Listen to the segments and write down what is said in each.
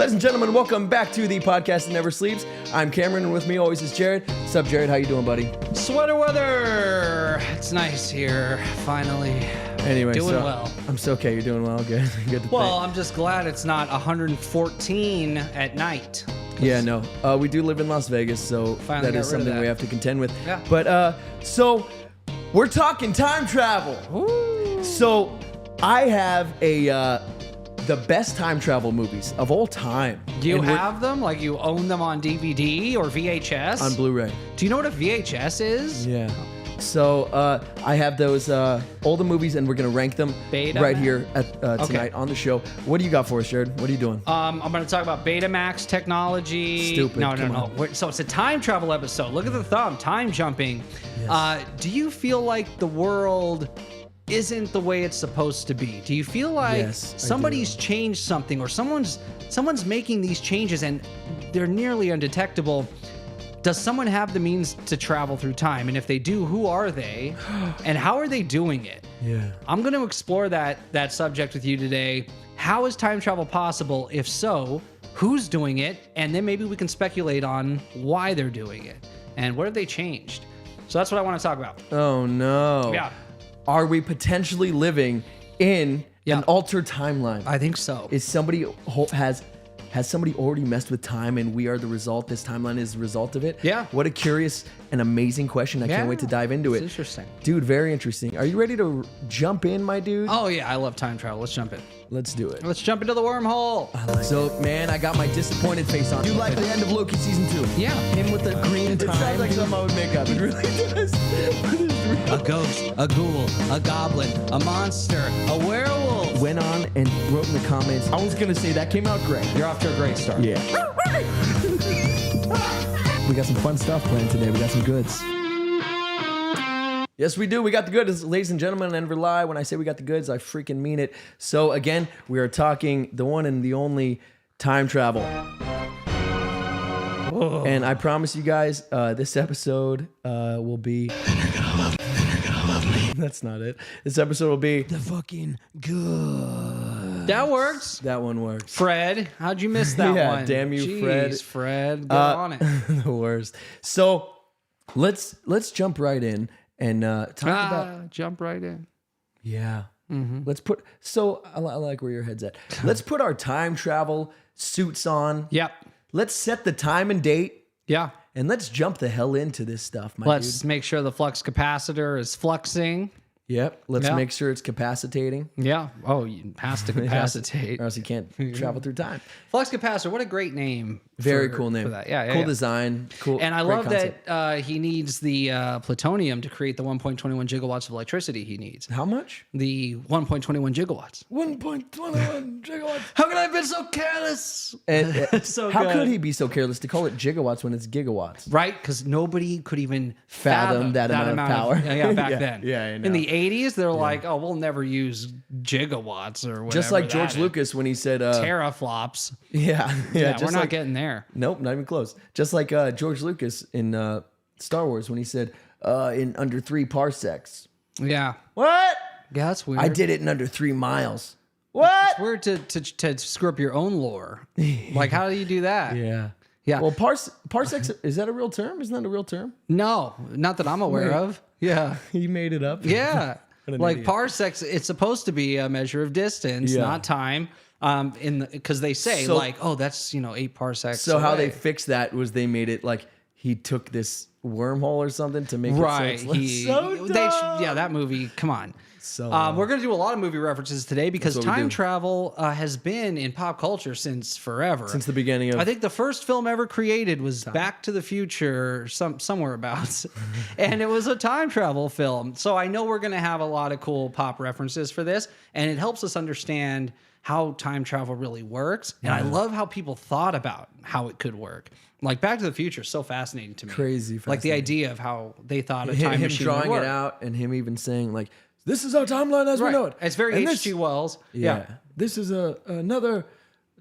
Ladies and gentlemen, welcome back to the podcast that never sleeps. I'm Cameron, and with me always is Jared. What's up, Jared? How you doing, buddy? Sweater weather. It's nice here, finally. Anyway, doing well. I'm so okay. You're doing well. Good. Good. Well, I'm just glad it's not 114 at night. Yeah, no. We do live in Las Vegas, so Finally that got is rid of something that. we have to contend with. Yeah. But so we're talking time travel. Ooh. So I have the best time travel movies of all time. Do you And we're- have them? Like you own them on DVD or VHS? on Blu-ray? Do you know what a VHS is? Yeah. So I have those all the movies, and we're gonna rank them Betamax? right here at tonight on the show. What do you got for us, Jared? What are you doing? I'm going to talk about Betamax technology. Stupid, No. come on. So it's a time travel episode. Look at the thumb, time jumping. Yes. Do you feel like the world isn't the way it's supposed to be? Do you feel like Yes, I somebody's changed something, or someone's making these changes and they're nearly undetectable? Does someone have the means to travel through time? And if they do, who are they? And how are they doing it? Yeah. I'm going to explore that subject with you today. How is time travel possible? If so, who's doing it? And then maybe we can speculate on why they're doing it and what have they changed. So that's what I want to talk about. Oh no. Yeah. Are we potentially living in an altered timeline? I think so. Is somebody has somebody already messed with time, and we are the result? This timeline is the result of it. Yeah. What a curious and amazing question. I can't wait to dive into It's it. interesting. Dude, very interesting. Are you ready to jump in, my dude? Oh, yeah. I love time travel. Let's jump in. Let's do it. Let's jump into the wormhole. So, man, I got my disappointed face on. You like the end of Loki season 2? Yeah. Him with the green time. It sounds like something I would make up. It really does. But it's real. A ghost, a ghoul, a goblin, a monster, a werewolf. Went on and wrote in the comments, I was gonna say that came out great. You're off to a great start. Yeah. We got some fun stuff planned today. We got some goods. Yes, we do. We got the goods, ladies and gentlemen, and rely. When I say we got the goods, I freaking mean it. So again, we are talking the one and the only time travel. Whoa. And I promise you guys, this episode will be. Then you're gonna love me. Then you're gonna love me. That's not it. This episode will be the fucking good. That works. That one works. Fred, how'd you miss that Yeah, one? damn you, Jeez, Fred. Get on it. The worst. So let's jump right in and talk about. Jump right in. Yeah. Let's put. So I like where your head's at. Let's put our time travel suits on. Yep. Let's set the time and date, Yeah. and let's jump the hell into this stuff, my Let's dude. make sure the flux capacitor is fluxing. Yep. Let's Yeah. make sure it's capacitating. Yeah. Oh, it has to capacitate. Or else you can't travel through time. Flux capacitor. What a great name. Very for- cool name. For that. Yeah. Cool yeah. design. Cool. And I great love concept. that he needs the plutonium to create the 1.21 gigawatts of electricity he needs. How much? The 1.21 gigawatts. 1.21 gigawatts. How could I have been so careless? And, So how good. could he be so careless to call it gigawatts when it's gigawatts? Right, because nobody could even Fathom that amount of power. back Yeah, then. yeah, I know. In the 80s, they're like, oh, we'll never use gigawatts or whatever. Just like that George is. Lucas when he said, Teraflops. yeah, Yeah, just we're not like, getting there. Nope, not even close. Just like George Lucas in Star Wars when he said, in under 3 parsecs. Yeah. What? Yeah, that's weird. I did it in under 3 miles. What? It's weird to screw up your own lore. Like, how do you do that? Yeah. Yeah. Well, parsecs, is that a real term? Isn't that a real term? No, not that I'm aware Wait. of. Yeah. He made it up. Yeah. What an Like idiot. parsecs, it's supposed to be a measure of distance, Yeah. not time. Because they say So- like, oh, that's 8 parsecs. So how they away. fixed that was they made it like he took this wormhole or something to make Right. it so it's so dumb. Yeah, that movie. Come on. So We're going to do a lot of movie references today because That's what we time do. travel has been in pop culture since forever. since the beginning of I think the first film ever created was Back to the Future, somewhere about, and it was a time travel film. So I know we're going to have a lot of cool pop references for this, and it helps us understand how time travel really works. And I love how people thought about how it could work. Like Back to the Future is so fascinating to me. Crazy Like the fascinating. idea of how they thought a time him machine would drawing work. it out and him even saying like, this is our timeline as we know it. It's very And H.G. Wells. Yeah. This is another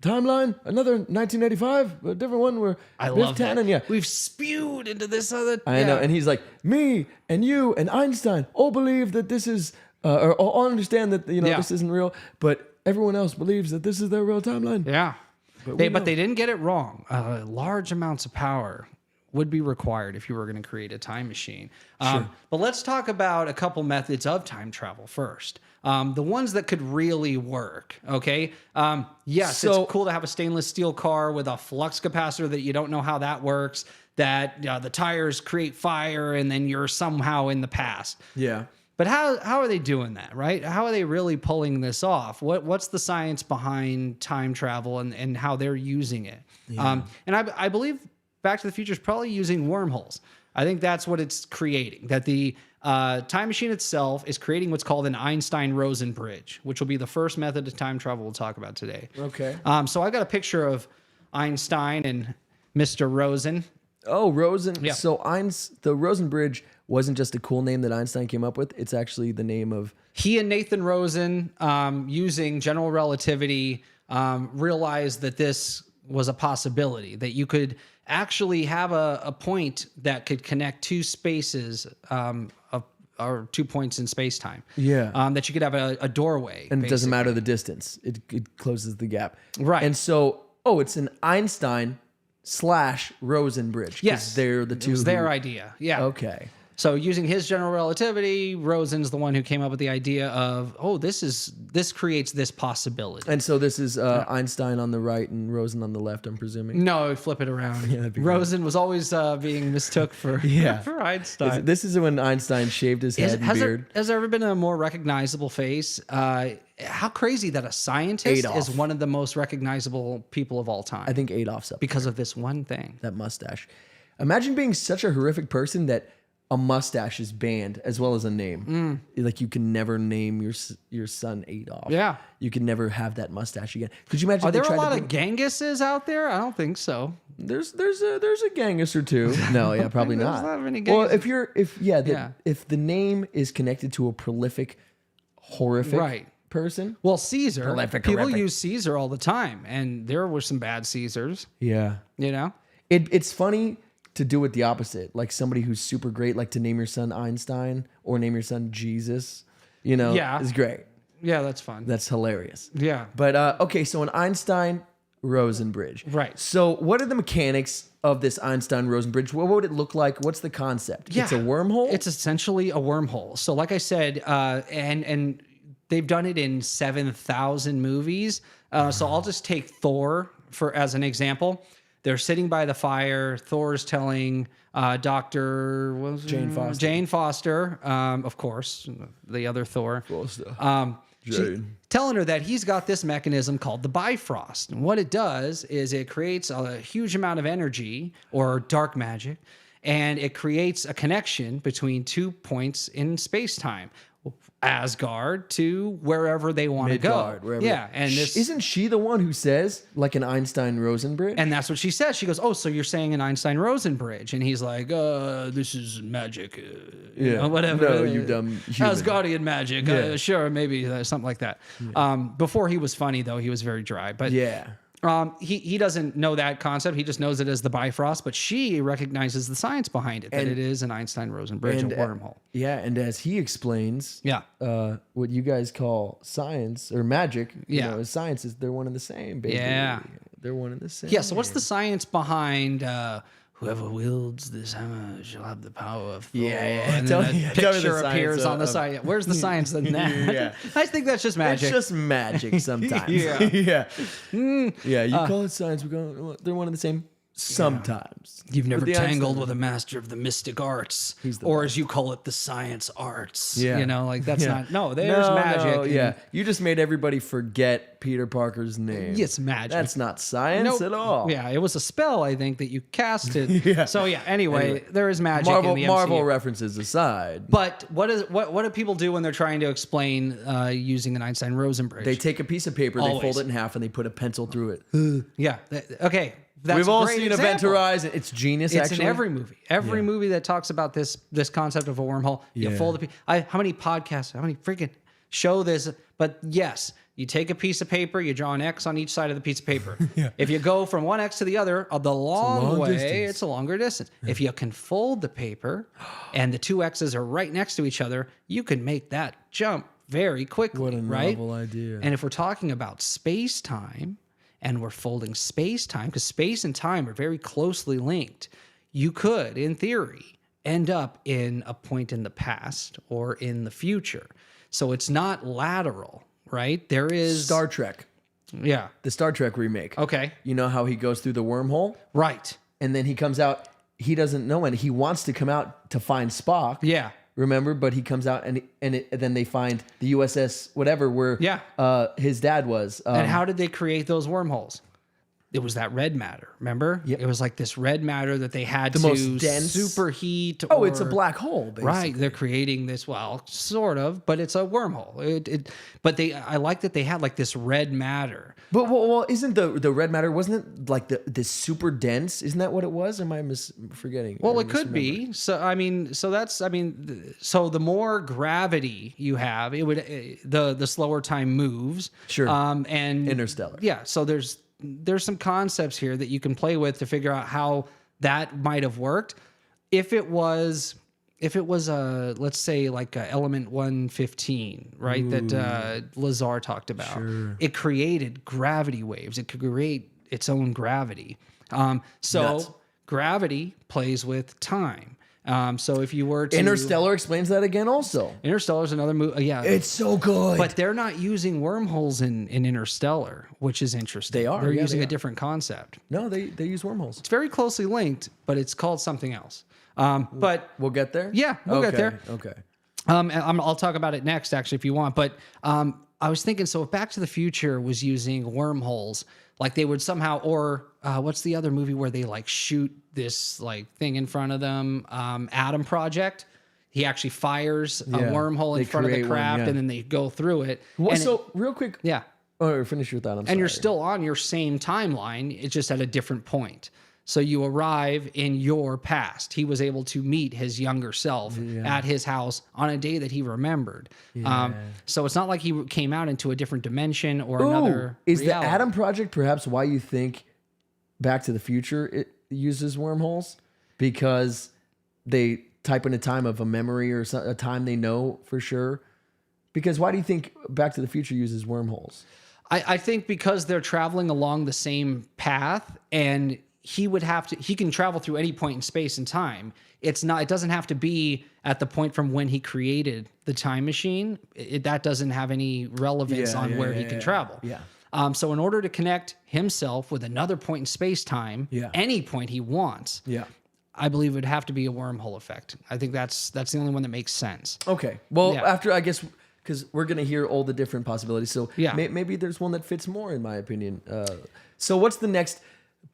timeline, another 1985, a different one where I Biff love Tannen, that. yeah. We've spewed into this other. I know. And he's like, me and you and Einstein all believe that this is, or all understand that, Yeah. this isn't real, but everyone else believes that this is their real timeline. Yeah. But they didn't get it wrong. Large amounts of power would be required if you were going to create a time machine. But let's talk about a couple methods of time travel first. The ones that could really work, okay? Yes, it's cool to have a stainless steel car with a flux capacitor that you don't know how that works, that the tires create fire, and then you're somehow in the past. Yeah. But how are they doing that, right? How are they really pulling this off? What's the science behind time travel and how they're using it? Yeah. And I believe Back to the Future is probably using wormholes. I think that's what it's creating, that the time machine itself is creating what's called an Einstein-Rosen bridge, which will be the first method of time travel we'll talk about today. Okay. So I got a picture of Einstein and Mr. Rosen. Oh, Rosen. Yeah. So the Rosen bridge wasn't just a cool name that Einstein came up with. It's actually the name of... He and Nathan Rosen, using general relativity, realized that this was a possibility, that you could actually have a point that could connect two spaces or 2 points in space-time. Yeah. That you could have a doorway. And it doesn't matter the distance. It closes the gap. Right. And so, it's an Einstein/Rosen bridge. 'Cause Yes. they're the two. It was their idea. Yeah. Okay. So using his general relativity, Rosen's the one who came up with the idea of, this creates this possibility. And so this is Einstein on the right and Rosen on the left, I'm presuming. No, flip it around. Yeah, that'd be Rosen was always being mistook for, for Einstein. This is when Einstein shaved his head and beard. Has there ever been a more recognizable face? How crazy that a scientist Adolf. is one of the most recognizable people of all time. I think Adolf's up because of this one thing. that mustache. Imagine being such a horrific person that a mustache is banned as well as a name. Like you can never name your son Adolf. Yeah. You can never have that mustache again. Could you imagine? Are there a lot of Gengises out there? I don't think so. There's a Genghis or two. No, yeah, probably not. There's not many Well, Genghis. if the name is connected to a prolific, horrific Right. person. Well, Caesar. Prolific, People horrific. use Caesar all the time, and there were some bad Caesars. Yeah. You know. It's funny to do it the opposite, like somebody who's super great, like to name your son Einstein or name your son Jesus, Yeah. is great. Yeah, that's fun. That's hilarious. Yeah. But okay, so an Einstein-Rosen bridge. Right. So what are the mechanics of this Einstein-Rosen bridge? What would it look like? What's the concept? Yeah. It's a wormhole? It's essentially a wormhole. So like I said, and they've done it in 7,000 movies. So I'll just take Thor as an example. They're sitting by the fire. Thor's telling Dr. Jane Foster, of course, the other Thor. Telling her that he's got this mechanism called the Bifrost. And what it does is it creates a huge amount of energy or dark magic, and it creates a connection between 2 points in space-time. Asgard to wherever they want to go. Yeah, and isn't she the one who says like an Einstein-Rosen bridge? And that's what she says. She goes, "Oh, so you're saying an Einstein-Rosen bridge?" And he's like, "This is magic, whatever. No, you dumb human. Asgardian magic. Yeah. Sure, maybe something like that." Yeah. Before he was funny though, he was very dry. But yeah. He doesn't know that concept. He just knows it as the Bifrost, but she recognizes the science behind it, that it is an Einstein-Rosen bridge, a wormhole. And as he explains, Yeah. What you guys call science or magic, Yeah. science is they're one and the same, baby. Yeah. They're one and the same. Yeah, so what's the science behind whoever wields this hammer shall have the power of Thor? Yeah. And Tell then me a the picture science appears on the side. Where's the science in that? Yeah. I think that's just magic. It's just magic sometimes. Yeah. Yeah. You call it science. They're one and the same sometimes. You've never But the tangled Einstein- with a master of the mystic arts, the or as you call it, the science arts. Yeah. That's not. No, there's magic. No, yeah. You just made everybody forget Peter Parker's name. It's magic. That's not science Nope. at all. Yeah, it was a spell, I think, that you casted. Yeah. So anyway, there is magic in the MCU. Marvel references aside. But what do people do when they're trying to explain using an Einstein-Rosen bridge? They take a piece of paper, they Always. fold it in half, and they put a pencil through it. Yeah. Okay. That's We've a all great seen example. Event Horizon. It's genius, It's actually. in every movie. Every movie that talks about this concept of a wormhole. You Yeah. fold how many podcasts, how many freaking show this? But yes, you take a piece of paper, you draw an X on each side of the piece of paper. If you go from one X to the other, the long way, distance. it's a longer distance. If you can fold the paper and the two X's are right next to each other, you can make that jump very quickly. What a right? novel idea. And if we're talking about space-time, and we're folding space-time, because space and time are very closely linked, you could, in theory, end up in a point in the past or in the future. So it's not lateral, right? There is Star Trek. Yeah. The Star Trek remake. Okay. You know how he goes through the wormhole? Right. And then he comes out, he doesn't know, and he wants to come out to find Spock. Yeah. Remember? But he comes out and then they find the USS whatever where his dad was. And how did they create those wormholes? It was that red matter, remember? Yep. It was like this red matter that they had The to most dense superheat. Oh, it's a black hole, basically. Right. They're creating this, well, sort of, but it's a wormhole. But I like that they had like this red matter. But well, isn't the red matter, wasn't it like this super dense? Isn't that what it was? Am I forgetting? Well, it could be. So so the more gravity you have, it would the slower time moves. Sure. And Interstellar. Yeah. So there's some concepts here that you can play with to figure out how that might have worked. If it was let's say like a element 115, right? Ooh. That Lazar talked about. Sure. It created gravity waves. It could create its own gravity. So nuts. Gravity plays with time. So if you were to Interstellar explains that again also. Interstellar is another movie. Yeah. It's so good. But they're not using wormholes in Interstellar, which is interesting. They're using a different concept. No, they use wormholes. It's very closely linked, but it's called something else. But we'll get there? Yeah, we'll get there. Okay. I'll talk about it next, actually, if you want. But I was thinking, so if Back to the Future was using wormholes, like they would somehow, or what's the other movie where they like shoot this like thing in front of them? Atom Project. He actually fires a wormhole in front of the craft, and then they go through it. Well, so real quick. Yeah. Or finish your thought. I'm sorry. And you're still on your same timeline. It's just at a different point. So you arrive in your past. He was able to meet his younger self at his house on a day that he remembered. Yeah. So it's not like he came out into a different dimension or another Is reality. the Atom Project perhaps why you think Back to the Future it uses wormholes? Because they type in a time of a memory or a time they know for sure? Because why do you think Back to the Future uses wormholes? I think because they're traveling along the same path, and he can travel through any point in space and time. It doesn't have to be at the point from when he created the time machine. That doesn't have any relevance on where he can travel. Yeah. So in order to connect himself with another point in space time, any point he wants, I believe it would have to be a wormhole effect. I think that's the only one that makes sense. Okay. Well, after, I guess, because we're going to hear all the different possibilities. So maybe there's one that fits more, in my opinion. So what's the next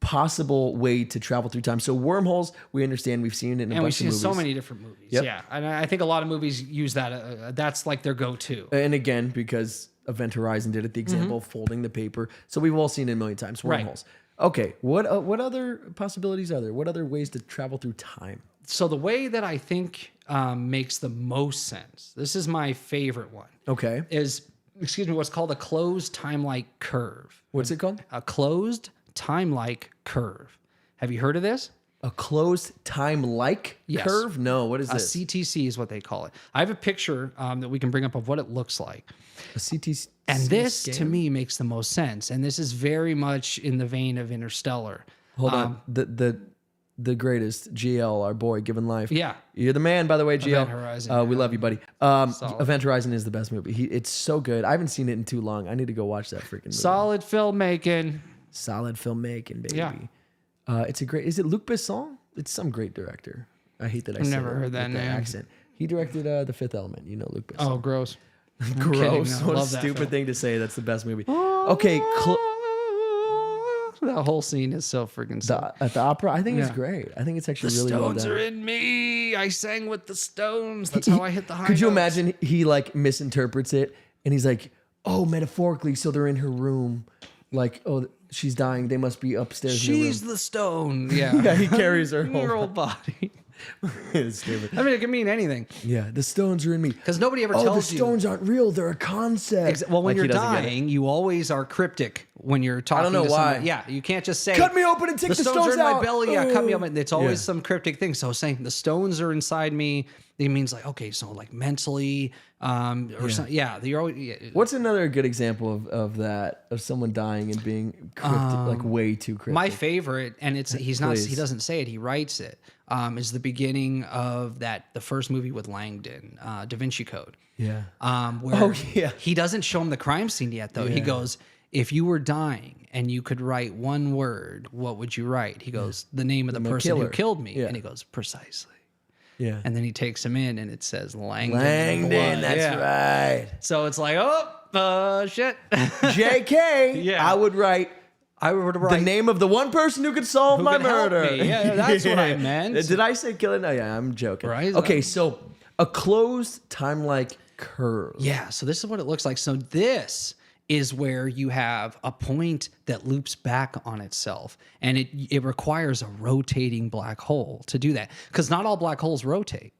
possible way to travel through time? So wormholes, we understand, we've seen it in a bunch of movies. And we've seen so many different movies. Yep. Yeah. And I think a lot of movies use that. That's like their go-to. And again, because Event Horizon did it, the example of folding the paper. So we've all seen it a million times, wormholes. Right. Okay. What other possibilities are there? What other ways to travel through time? So the way that I think makes the most sense, this is my favorite one. Okay. Is, what's called a closed time-like curve. What's it called? A closed time-like curve. Have you heard of this? A closed time-like curve? No, what is this? A CTC is what they call it. I have a picture that we can bring up of what it looks like. A CTC. And this, to me, makes the most sense. And this is very much in the vein of Interstellar. Hold on. The greatest, GL, our boy, Given Life. Yeah. You're the man, by the way, GL. Event Horizon. We love you, buddy. Event Horizon is the best movie. It's so good. I haven't seen it in too long. I need to go watch that freaking movie. Solid filmmaking. Solid filmmaking, baby. Yeah. It's a great... Is it Luc Besson? It's some great director. I hate that I said never heard that name. Accent. He directed The Fifth Element. You know Luc Besson. Oh, gross. Gross. What a stupid thing to say. That's the best movie. Okay. That whole scene is so freaking sad. At the opera, I think it's great. I think it's actually really well done. The stones are in me. I sang with the stones. That's how I hit the high Could you notes. imagine he like misinterprets it and he's like, oh, metaphorically, so they're in her room. Like, oh, she's dying. They must be upstairs in her room. She's the stone. Yeah. Yeah, he carries her whole body. It's stupid. I mean, it can mean anything. Yeah, the stones are in me. Because nobody ever tells you. The stones aren't real. They're a concept. Well, when you're dying, you always are cryptic when you're talking to someone. I don't know why. Yeah, you can't just say, cut me open and take the stones are in out. my belly. Yeah, cut me open. It's always some cryptic thing. So saying the stones are inside me, It means like, okay, so like mentally, or something. Yeah, you're always. Yeah. What's another good example of that, of someone dying and being cryptic, like way too cryptic? My favorite, and he doesn't say it, he writes it, is the beginning of the first movie with Langdon, Da Vinci Code. Yeah. Where he doesn't show him the crime scene yet, though. He goes, if you were dying and you could write one word, what would you write? He goes, the name of the person who killed me. And he goes, precisely. Yeah. And then he takes him in and it says Langdon. Langdon, that's right. So it's like, oh, shit. JK, Yeah. I would write the name of the one person who could solve my murder. Yeah, that's what I meant. Did I say killer? No, yeah, I'm joking. Right. Okay, so a closed time-like curve. Yeah, so this is what it looks like. So this is where you have a point that loops back on itself, and it requires a rotating black hole to do that, because not all black holes rotate.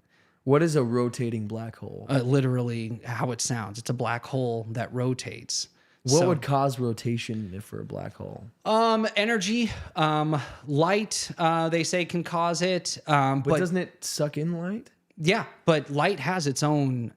What is a rotating black hole? Literally how it sounds. It's a black hole that rotates. What would cause rotation for a black hole? Energy, light, they say can cause it. But doesn't it suck in light? Yeah, but light has its own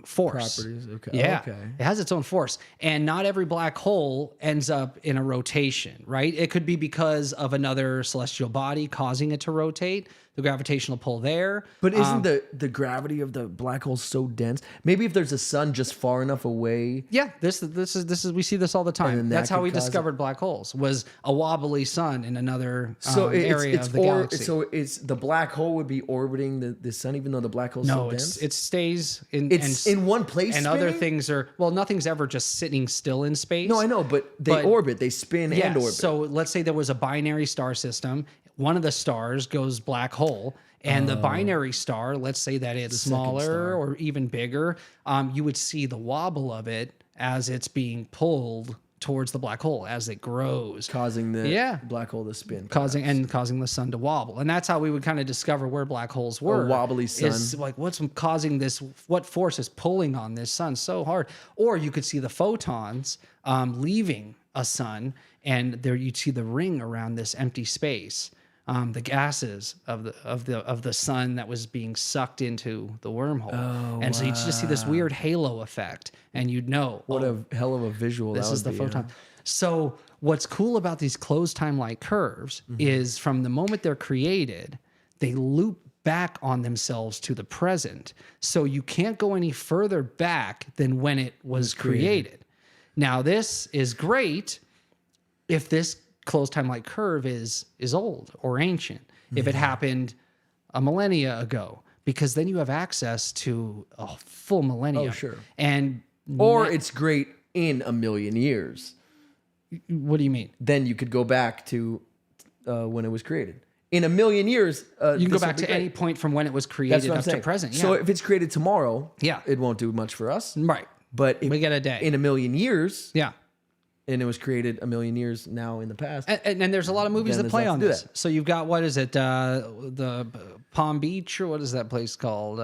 force. Properties, okay. Yeah, Okay. it has its own force. And not every black hole ends up in a rotation, right? It could be because of another celestial body causing it to rotate, the gravitational pull there. But isn't the gravity of the black hole so dense? Maybe if there's a sun just far enough away. Yeah, this is we see this all the time. That's how we discovered black holes, was a wobbly sun in another area of the galaxy. So it's the black hole would be orbiting the sun, even though the black hole's so dense? It stays in. It's in one place, and spinning? other things are, well, nothing's ever just sitting still in space. No, I know, but they orbit, they spin and orbit. So let's say there was a binary star system. One of the stars goes black hole, and the binary star, let's say that it's smaller or even bigger, you would see the wobble of it as it's being pulled towards the black hole as it grows, causing the black hole to spin, causing the sun to wobble. And that's how we would kind of discover where black holes were. A wobbly sun. Is like, what's causing this? What force is pulling on this sun so hard? Or you could see the photons leaving a sun, and there you'd see the ring around this empty space. The gases of the sun that was being sucked into the wormhole, and so you just see this weird halo effect, and you'd know what a hell of a visual. This is the photon. So what's cool about these closed time-like curves is from the moment they're created, they loop back on themselves to the present. So you can't go any further back than when it was created. Now this is great if this closed time-like curve is old or ancient, if it happened a millennia ago, because then you have access to a full millennium. Oh, sure. Or it's great in a million years. What do you mean? Then you could go back to when it was created. In a million years, you can go back to any point from when it was created up to present. Yeah. So if it's created tomorrow, yeah, it won't do much for us. Right. But if we get a day. In a million years, yeah. And it was created a million years now in the past. And there's a lot of movies that play on this. So you've got, what is it, the Palm Beach, or what is that place called?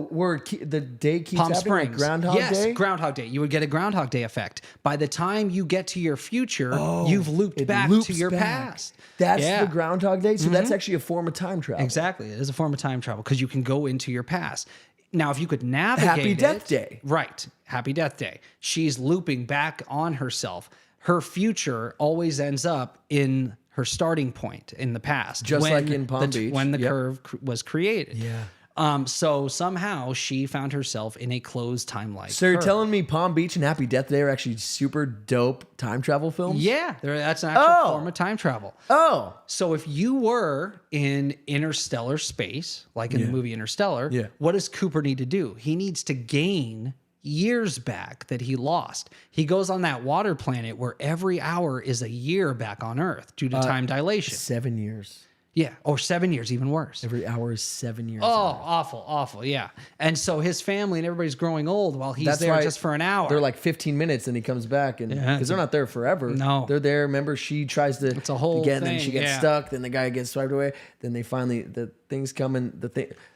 Where the day keeps Palm happening, Springs. like Groundhog Day? Yes, Groundhog Day. You would get a Groundhog Day effect. By the time you get to your future, you've looped back to your past. That's the Groundhog Day? So that's actually a form of time travel. Exactly. It is a form of time travel because you can go into your past. Now, if you could navigate Happy Death Day. Right. Happy Death Day. She's looping back on herself. Her future always ends up in her starting point in the past. Just like in Palm Beach. When the curve was created. Yeah. So somehow she found herself in a closed time-like So you're telling me Palm Beach and Happy Death Day are actually super dope time travel films? Yeah. That's an actual form of time travel. Oh. So if you were in interstellar space, like in the movie Interstellar, what does Cooper need to do? He needs to gain years back that he lost. He goes on that water planet where every hour is a year back on Earth due to time dilation. 7 years. Yeah, or 7 years, even worse. Every hour is 7 years. Oh, awful, yeah. And so his family and everybody's growing old while he's there just for an hour. They're like 15 minutes and he comes back, and because they're not there forever. No. They're there. Remember, she tries to it's a whole again, thing. Then she gets stuck, then the guy gets swiped away, then they finally, the things come and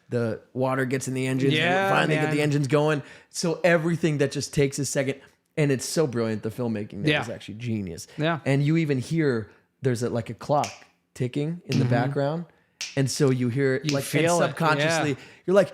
the water gets in the engines, and they finally get the engines going. So everything that just takes a second, and it's so brilliant. The filmmaking there is actually genius. Yeah. And you even hear there's like a clock ticking in the background. And so you hear it, like, and subconsciously, you're like,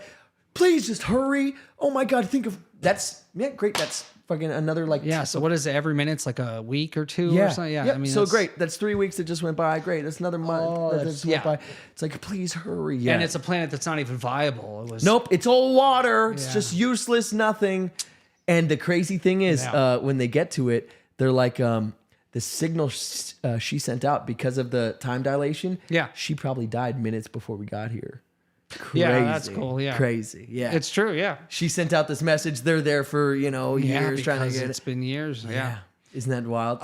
please just hurry. Oh my God, think of that's great. That's fucking another like Yeah. So what is it? Every minute's like a week or two yeah, or something. Yeah. Yep. I mean, so that's great. That's 3 weeks that just went by. Great. That's another month that just went by. It's like, please hurry. Yeah. And it's a planet that's not even viable. It was Nope. It's all water. It's Yeah. just useless, nothing. And the crazy thing is, Yeah. when they get to it, they're like, the signal she sent out because of the time dilation. Yeah. She probably died minutes before we got here. Crazy. Yeah, that's cool. Yeah. Crazy. Yeah. It's true. Yeah. She sent out this message. They're there for, years trying to because get it's it. been years. Yeah. Isn't that wild?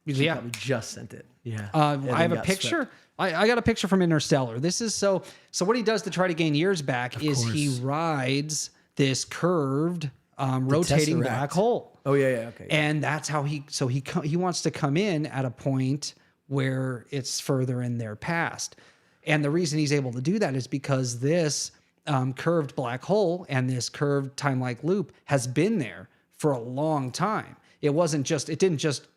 She probably just sent it. Yeah. I have a picture. I got a picture from Interstellar. This is so what he does to try to gain years back is he rides this curved rotating Tesseract. black hole. Oh yeah. Okay. And that's how he wants to come in at a point where it's further in their past. And the reason he's able to do that is because this curved black hole and this curved time-like loop has been there for a long time. It didn't just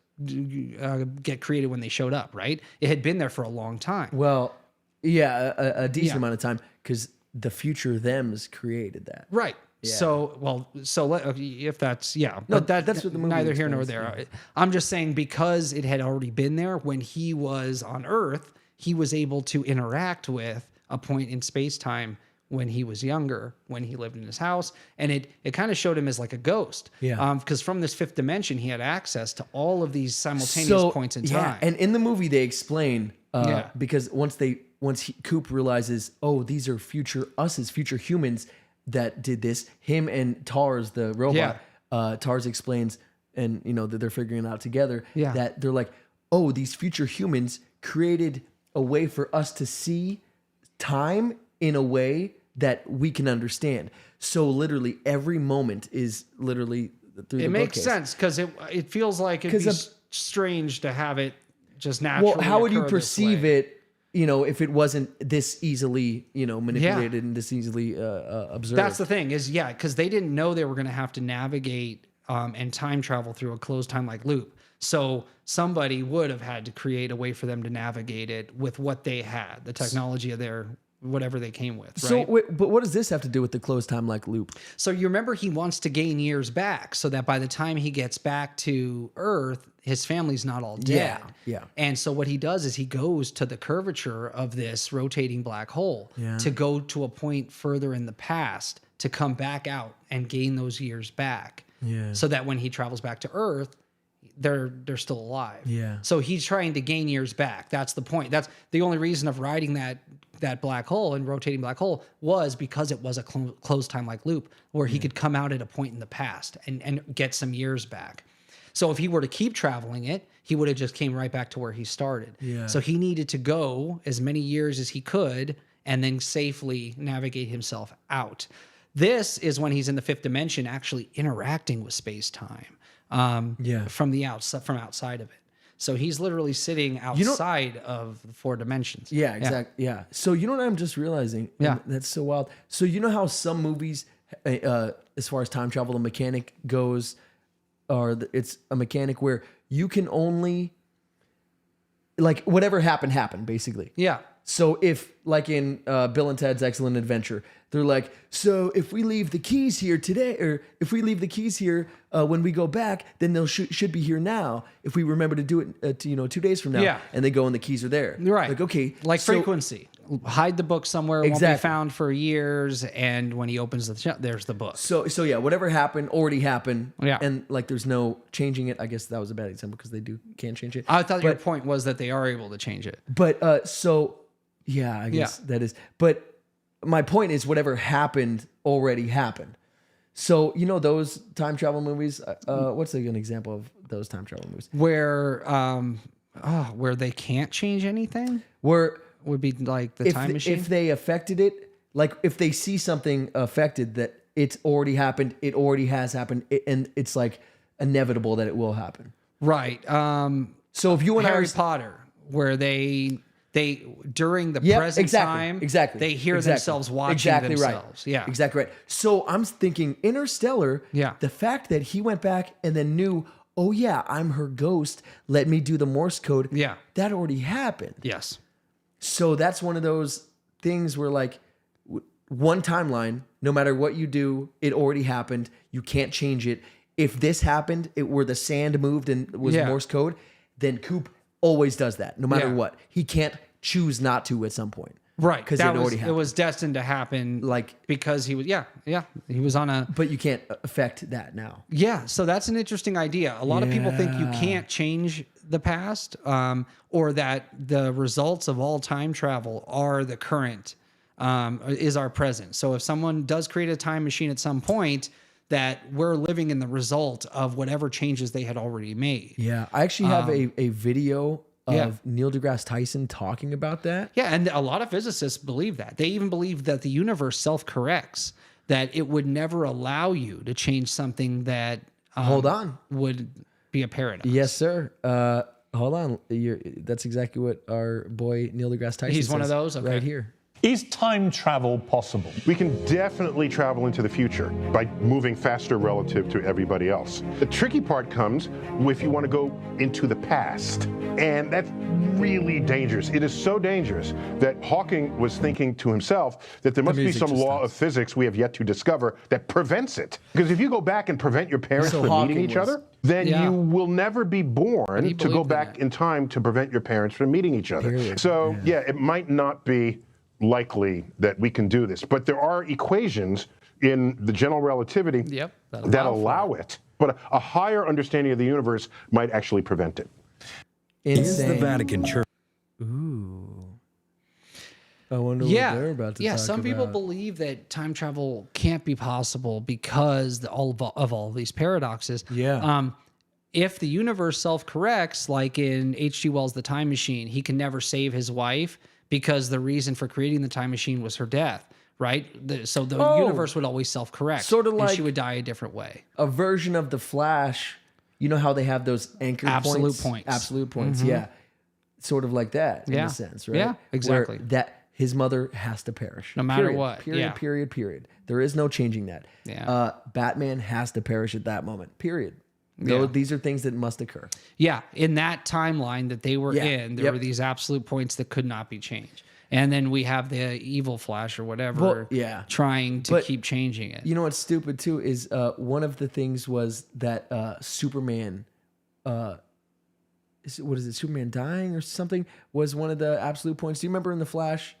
get created when they showed up, right? It had been there for a long time. Well, yeah, a decent amount of time because the future thems created that. Right. Yeah. If that's No, but that's what the movie neither here nor explains, there. I'm just saying because it had already been there when he was on Earth, he was able to interact with a point in space time when he was younger, when he lived in his house, and it kind of showed him as like a ghost. Yeah. Because from this fifth dimension, he had access to all of these simultaneous points in time. And in the movie they explain because once Coop realizes, oh, these are future humans that did this. Him and Tars, the robot, Tars explains, and that they're figuring it out together. Yeah. That they're like, oh, these future humans created a way for us to see time in a way that we can understand. So literally every moment is literally through the It makes bookcase. sense because it feels like it'd be strange to have it just naturally. Well, how would you occur this perceive way. it? If it wasn't this easily, manipulated and this easily observed. That's the thing is, because they didn't know they were going to have to navigate and time travel through a closed time-like loop. So somebody would have had to create a way for them to navigate it with what they had, the technology of their whatever they came with. Right? So, but what does this have to do with the closed time-like loop? So you remember he wants to gain years back so that by the time he gets back to Earth, his family's not all dead. Yeah. And so what he does is he goes to the curvature of this rotating black hole to go to a point further in the past to come back out and gain those years back. Yeah. So that when he travels back to Earth, they're still alive. Yeah. So he's trying to gain years back. That's the point. That's the only reason of riding that black hole and rotating black hole was because it was a closed time-like loop where he could come out at a point in the past and get some years back. So if he were to keep traveling it, he would have just came right back to where he started. Yeah. So he needed to go as many years as he could and then safely navigate himself out. This is when he's in the fifth dimension actually interacting with space-time from outside of it. So he's literally sitting outside of the four dimensions. Yeah, exactly. Yeah. So what I'm just realizing? Yeah. That's so wild. So how some movies, as far as time travel, the mechanic goes, it's a mechanic where you can only, like, whatever happened, basically. Yeah. So if, like in Bill and Ted's Excellent Adventure, they're like, so if we leave the keys here today, or if we leave the keys here when we go back, then they'll should be here now. If we remember to do it, 2 days from now, Yeah. and they go and the keys are there, Right. Like, okay, Like so- frequency. Hide the book somewhere, won't be Exactly. found for years, and when he opens there's the book. So yeah, whatever happened already happened. Yeah. And like, there's no changing it. I guess that was a bad example because they can't change it. I thought your point was that they are able to change it. But so yeah, I guess that is. But my point is, whatever happened already happened. So those time travel movies. What's an example of those time travel movies? Where they can't change anything? Where Would be like the time machine? if they affected it, like if they see something affected that it's already happened, it already has happened, and it's like inevitable that it will happen. Right. So if you and Harry I Potter, where they during the present time, they hear themselves watching themselves. Right. Yeah. Exactly right. So I'm thinking Interstellar, Yeah. the fact that he went back and then knew, oh yeah, I'm her ghost, let me do the Morse code. Yeah. That already happened. Yes. So that's one of those things where, like, one timeline. No matter what you do, it already happened. You can't change it. If this happened, it where the sand moved and was Morse code, then Coop always does that, no matter what. He can't choose not to at some point. Right. Because it already happened. It was destined to happen because he was, he was on a... But you can't affect that now. Yeah, so that's an interesting idea. A lot of people think you can't change the past, or that the results of all time travel are the current, is our present. So if someone does create a time machine at some point, that we're living in the result of whatever changes they had already made. Yeah, I actually have a video of Neil deGrasse Tyson talking about that. Yeah, and a lot of physicists believe that. They even believe that the universe self-corrects, that it would never allow you to change something that would be a paradox. Yes, sir. Hold on. That's exactly what our boy Neil deGrasse Tyson He's says one of those? Okay. right here. Is time travel possible? We can definitely travel into the future by moving faster relative to everybody else. The tricky part comes if you want to go into the past. And that's really dangerous. It is so dangerous that Hawking was thinking to himself that there must be some law of physics we have yet to discover that prevents it. Because if you go back and prevent your parents from meeting each other, then you will never be born to go back in time to prevent your parents from meeting each other. Period. So, it might not be likely that we can do this, but there are equations in the general relativity that allow it. But a higher understanding of the universe might actually prevent it. Is the Vatican Church? Ooh. I wonder what they're about to talk about. Some people believe that time travel can't be possible because of all these paradoxes. Yeah. If the universe self-corrects, like in H.G. Wells' The Time Machine, he can never save his wife because the reason for creating the time machine was her death, right? So the universe would always self-correct. Sort of like she would die a different way. A version of the Flash. You know how they have those anchor points? Absolute points, yeah. Sort of like that in a sense, right? Yeah, exactly. Where that his mother has to perish. No matter what. Period. There is no changing that. Yeah. Batman has to perish at that moment, period. Yeah. These are things that must occur. Yeah, in that timeline that they were in, there were these absolute points that could not be changed. And then we have the evil Flash or whatever trying to keep changing it. You know what's stupid too is one of the things was that Superman, Superman dying or something was one of the absolute points. Do you remember in the Flash?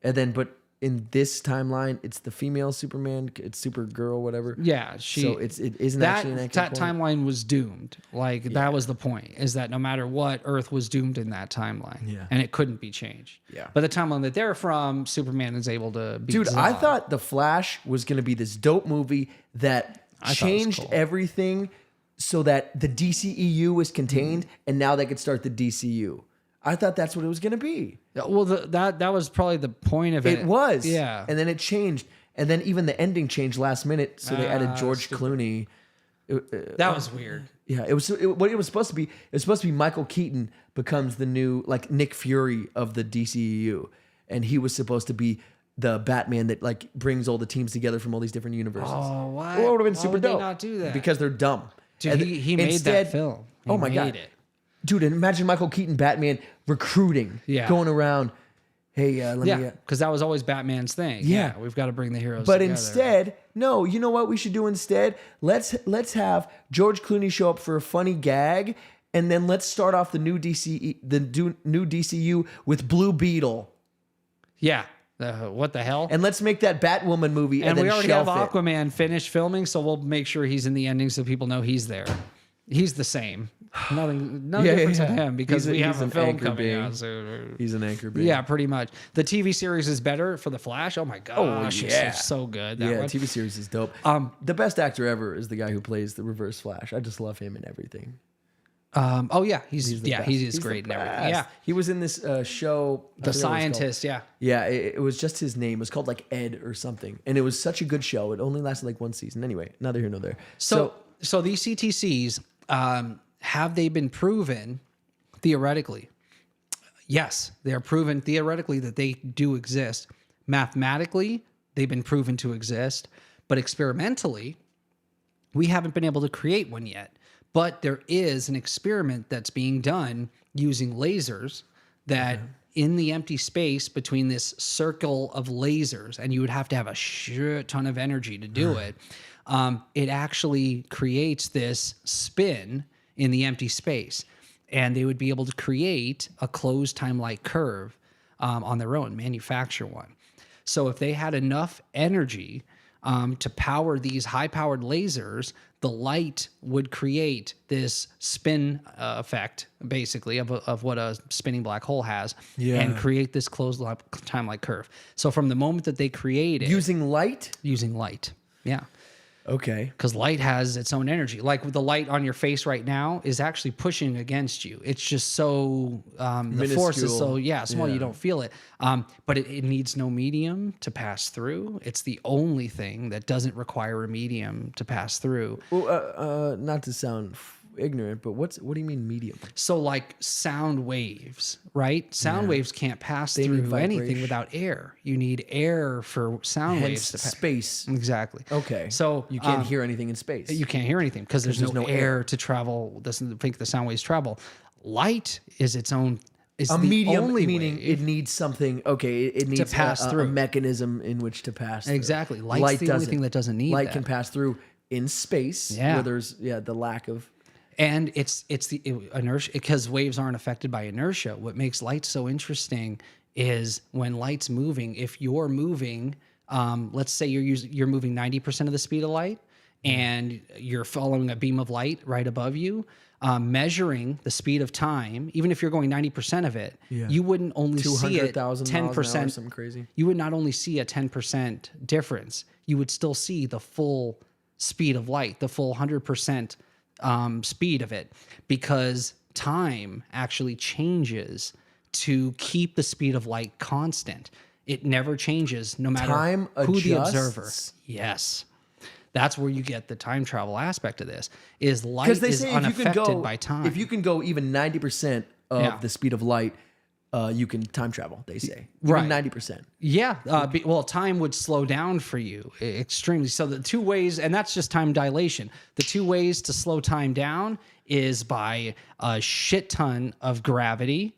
And then, but in this timeline, it's the female Superman, it's Supergirl, whatever. Yeah, so it isn't actually an that timeline was doomed. Like that was the point, is that no matter what, Earth was doomed in that timeline, and it couldn't be changed. Yeah. But the timeline that they're from, Superman is able to be. Dude, I thought the Flash was going to be this dope movie that changed everything, so that the DCEU was contained, and now they could start the DCU. I thought that's what it was going to be. Well, that was probably the point of it. It was. Yeah. And then it changed. And then even the ending changed last minute. So they added George Clooney. That was weird. Yeah. What it was supposed to be. It was supposed to be Michael Keaton becomes the new like Nick Fury of the DCEU. And he was supposed to be the Batman that like brings all the teams together from all these different universes. Oh, why? Well, it would have been super would dope. They not do that? Because they're dumb. Dude, he made that film. He made it. Dude, and imagine Michael Keaton Batman recruiting, going around. Hey, let me. Because that was always Batman's thing. Yeah, we've got to bring the heroes. But together. instead, no. You know what we should do instead? Let's have George Clooney show up for a funny gag, and then let's start off the new DCU with Blue Beetle. Yeah. What the hell? And let's make that Batwoman movie. And we already have it. Aquaman finished filming, so we'll make sure he's in the ending so people know he's there. He's the same. No difference in him because we have a film coming out. So he's an anchor being. Yeah, pretty much. The TV series is better for The Flash. Oh my gosh, it's so good. That one. TV series is dope. The best actor ever is the guy who plays the Reverse Flash. I just love him in everything. He's great in everything. Yeah, he was in this show, The Scientist. Yeah, it was just his name. It was called like Ed or something, and it was such a good show. It only lasted like one season. Anyway, neither here nor there. So these CTCs. Have they been proven theoretically? Yes, they are proven theoretically that they do exist. Mathematically, they've been proven to exist, but experimentally, we haven't been able to create one yet. But there is an experiment that's being done using lasers that in the empty space between this circle of lasers, and you would have to have a shit ton of energy to do it, it actually creates this spin in the empty space. And they would be able to create a closed time-like curve on their own, manufacture one. So if they had enough energy to power these high-powered lasers, the light would create this spin effect, basically, of what a spinning black hole has, and create this closed time-like curve. So from the moment that they created... Using light? Using light, yeah. Okay. Because light has its own energy. Like the light on your face right now is actually pushing against you. It's just so, the force is so, small, you don't feel it. But it needs no medium to pass through. It's the only thing that doesn't require a medium to pass through. Well, not to sound ignorant, but what do you mean medium? So like sound waves, right? Sound waves can't pass through anything without air. You need air for sound waves to pass. Space. Exactly. Okay. So you can't hear anything in space. You can't hear anything because there's no air to travel. Doesn't think the sound waves travel. Light is its own. Is A the medium, only meaning wave it needs something. Okay, it needs to pass a through. mechanism in which to pass through. Exactly. Light's the only thing that doesn't need light that. can pass through in space. Yeah. Where there's the lack of. And it's the inertia, because waves aren't affected by inertia. What makes light so interesting is when light's moving. If you're moving, let's say you're moving 90% of the speed of light, and you're following a beam of light right above you, measuring the speed of time, even if you're going 90% of it, you wouldn't only see it 10%. Something crazy. You would not only see a 10% difference. You would still see the full speed of light, the full 100%. Speed of it, because time actually changes to keep the speed of light constant. It never changes no matter Time who the adjusts? observer. Yes. That's where you get the time travel aspect of this, is light is unaffected by time. If you can go even 90% of the speed of light, you can time travel, they say. Even 90%. Yeah. Well, time would slow down for you extremely. So the two ways, and that's just time dilation. The two ways to slow time down is by a shit ton of gravity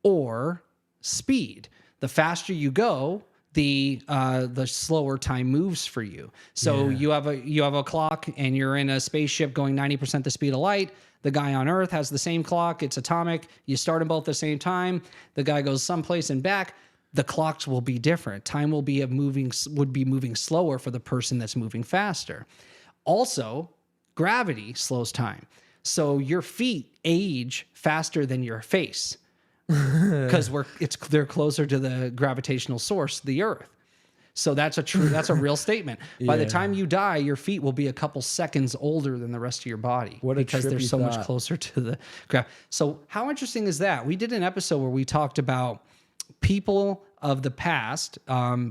or speed. The faster you go, the slower time moves for you. So you have a clock, and you're in a spaceship going 90% the speed of light. The guy on Earth has the same clock. It's atomic. You start them both at the same time. The guy goes someplace and back. The clocks will be different. Time would be moving slower for the person that's moving faster. Also, gravity slows time. So your feet age faster than your face because they're closer to the gravitational source, the Earth. So that's a real statement. By the time you die, your feet will be a couple seconds older than the rest of your body because they're so much closer to the ground. So how interesting is that? We did an episode where we talked about people of the past,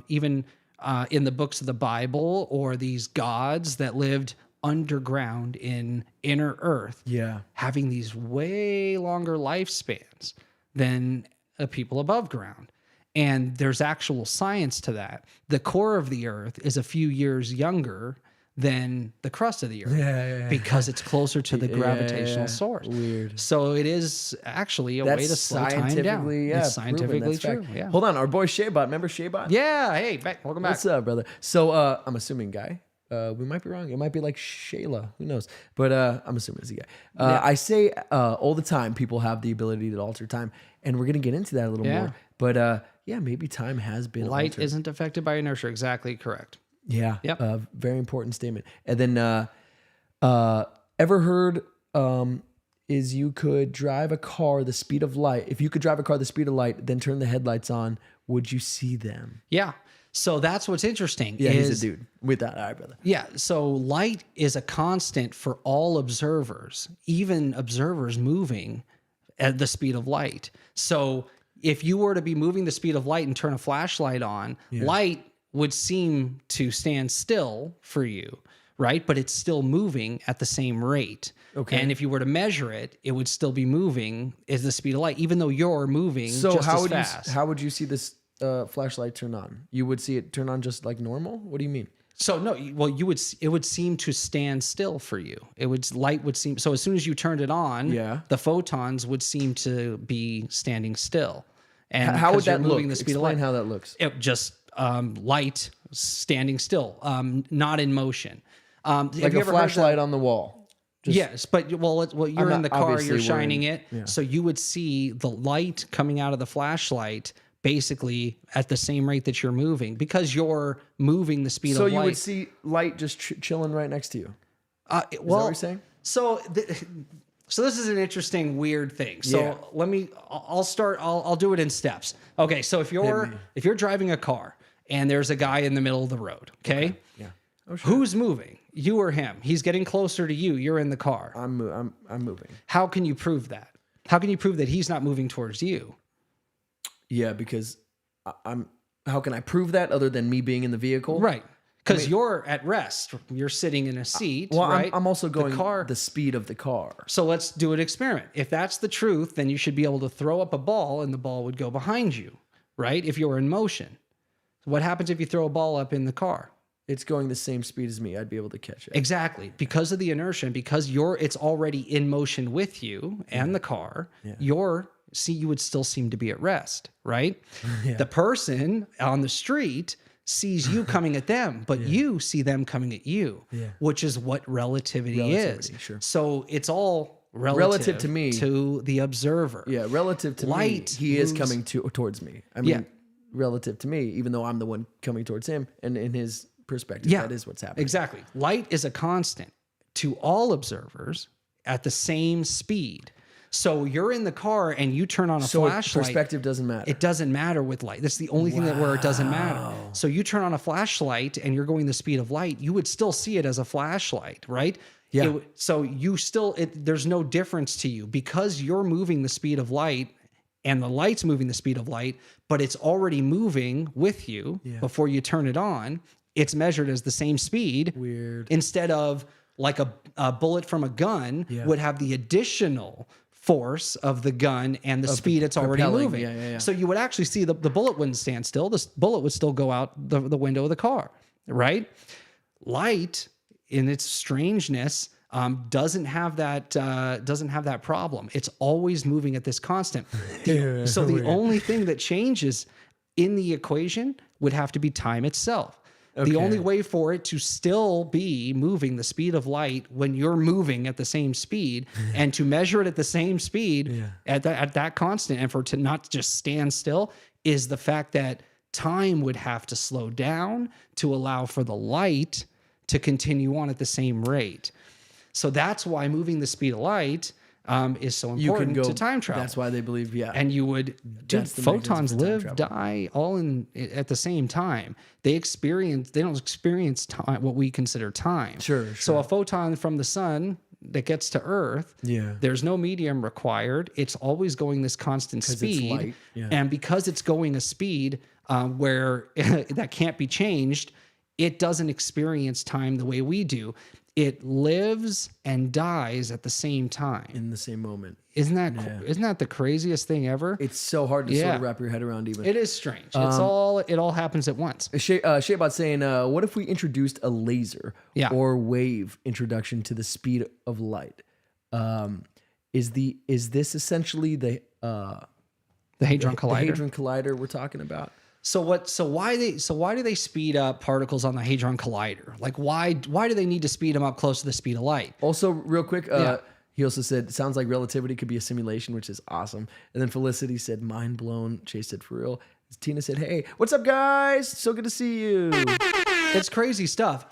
even in the books of the Bible, or these gods that lived underground in inner Earth, having these way longer lifespans than people above ground. And there's actual science to that. The core of the Earth is a few years younger than the crust of the Earth because it's closer to the gravitational source. Weird. So it is actually a way to slow time down. It's scientifically true. Yeah. Hold on, our boy Shaybot. Remember Shaybot? Yeah. Hey, welcome back. What's up, brother? So I'm assuming guy. We might be wrong. It might be like Shayla. Who knows? But I'm assuming it's a guy. I say all the time people have the ability to alter time, and we're gonna get into that a little more. But maybe time has been light altered. isn't affected by inertia. Exactly correct. Yeah. Yep. Very important statement. And then ever heard is you could drive a car the speed of light. If you could drive a car the speed of light, then turn the headlights on, would you see them? Yeah. So that's what's interesting. Yeah, he's a dude with that. All right, brother. Yeah. So light is a constant for all observers, even observers moving at the speed of light. So if you were to be moving the speed of light and turn a flashlight on, light would seem to stand still for you, right? But it's still moving at the same rate. Okay. And if you were to measure it, it would still be moving at the speed of light, even though you're moving just as fast. How would you see this flashlight turn on? You would see it turn on just like normal? What do you mean? So no, well, it would seem to stand still for you. Light would seem, so as soon as you turned it on, the photons would seem to be standing still. And How would 'cause you're that look? moving the speed of Explain light. how that looks. It just light standing still, not in motion. Have Like you a ever heard flashlight on the wall. yes, but you're in not the car, obviously you're shining wearing- it, so you would see the light coming out of the flashlight basically at the same rate that you're moving because you're moving the speed So of light. you would see light just chilling right next to you. Well, Is that what you're saying? So, so this is an interesting, weird thing. So Yeah. I'll do it in steps. Okay. So if you're driving a car and there's a guy in the middle of the road, okay? Yeah. Oh, Who's moving? You or him? He's getting closer to you. You're in the car. I'm moving. How can you prove that? How can you prove that he's not moving towards you? Yeah, because I'm. How can I prove that other than me being in the vehicle? Right. Because you're at rest. You're sitting in a seat. Well, right? I'm also going car. the speed of the car. So let's do an experiment. If that's the truth, then you should be able to throw up a ball and the ball would go behind you, right? If you're in motion. What happens if you throw a ball up in the car? It's going the same speed as me. I'd be able to catch it. Exactly. Because of the inertia, and because it's already in motion with you and the car, you would still seem to be at rest, right? The person on the street sees you coming at them, but you see them coming at you, which is what relativity is. Sure. So it's all relative to me. to the observer. Yeah, relative to Light me, he is moves- coming towards me. I mean, relative to me, even though I'm the one coming towards him, and in his perspective, that is what's happening. Exactly. Light is a constant to all observers at the same speed. So you're in the car and you turn on a flashlight. Perspective doesn't matter. It doesn't matter with light. That's the only thing where it doesn't matter. So you turn on a flashlight and you're going the speed of light, you would still see it as a flashlight, right? Yeah. So you still, there's no difference to you because you're moving the speed of light and the light's moving the speed of light, but it's already moving with you before you turn it on. It's measured as the same speed. Weird. Instead of like a bullet from a gun would have the additional force of the gun and the speed it's already propelling. moving. Yeah. So you would actually see the bullet wouldn't stand still. The bullet would still go out the window of the car, right? Light, in its strangeness, doesn't have that problem. It's always moving at this constant. So the only thing that changes in the equation would have to be time itself. The only way for it to still be moving the speed of light when you're moving at the same speed and to measure it at the same speed at that constant and for it to not just stand still is the fact that time would have to slow down to allow for the light to continue on at the same rate. So that's why moving the speed of light is so important to time travel. That's why they believe, And you would, dude, That's the photons mechanism for time live, travel. die all at the same time. They don't experience time, what we consider time. Sure. So a photon from the sun that gets to Earth, Yeah. there's no medium required. It's always going this constant it's speed. light, yeah. And because it's going a speed where that can't be changed, it doesn't experience time the way we do. It lives and dies at the same time. in the same moment. Isn't that the craziest thing ever? It's so hard to sort of wrap your head around even. It is strange. It all happens at once. Shaybot's saying, what if we introduced a laser or wave introduction to the speed of light? Is this essentially the Hadron Collider. The Hadron Collider we're talking about? So why do they speed up particles on the Hadron Collider? Like why do they need to speed them up close to the speed of light? Also, real quick, he also said, sounds like relativity could be a simulation, which is awesome. And then Felicity said, mind blown. Chase said, for real. Tina said, hey, what's up, guys? So good to see you. It's crazy stuff.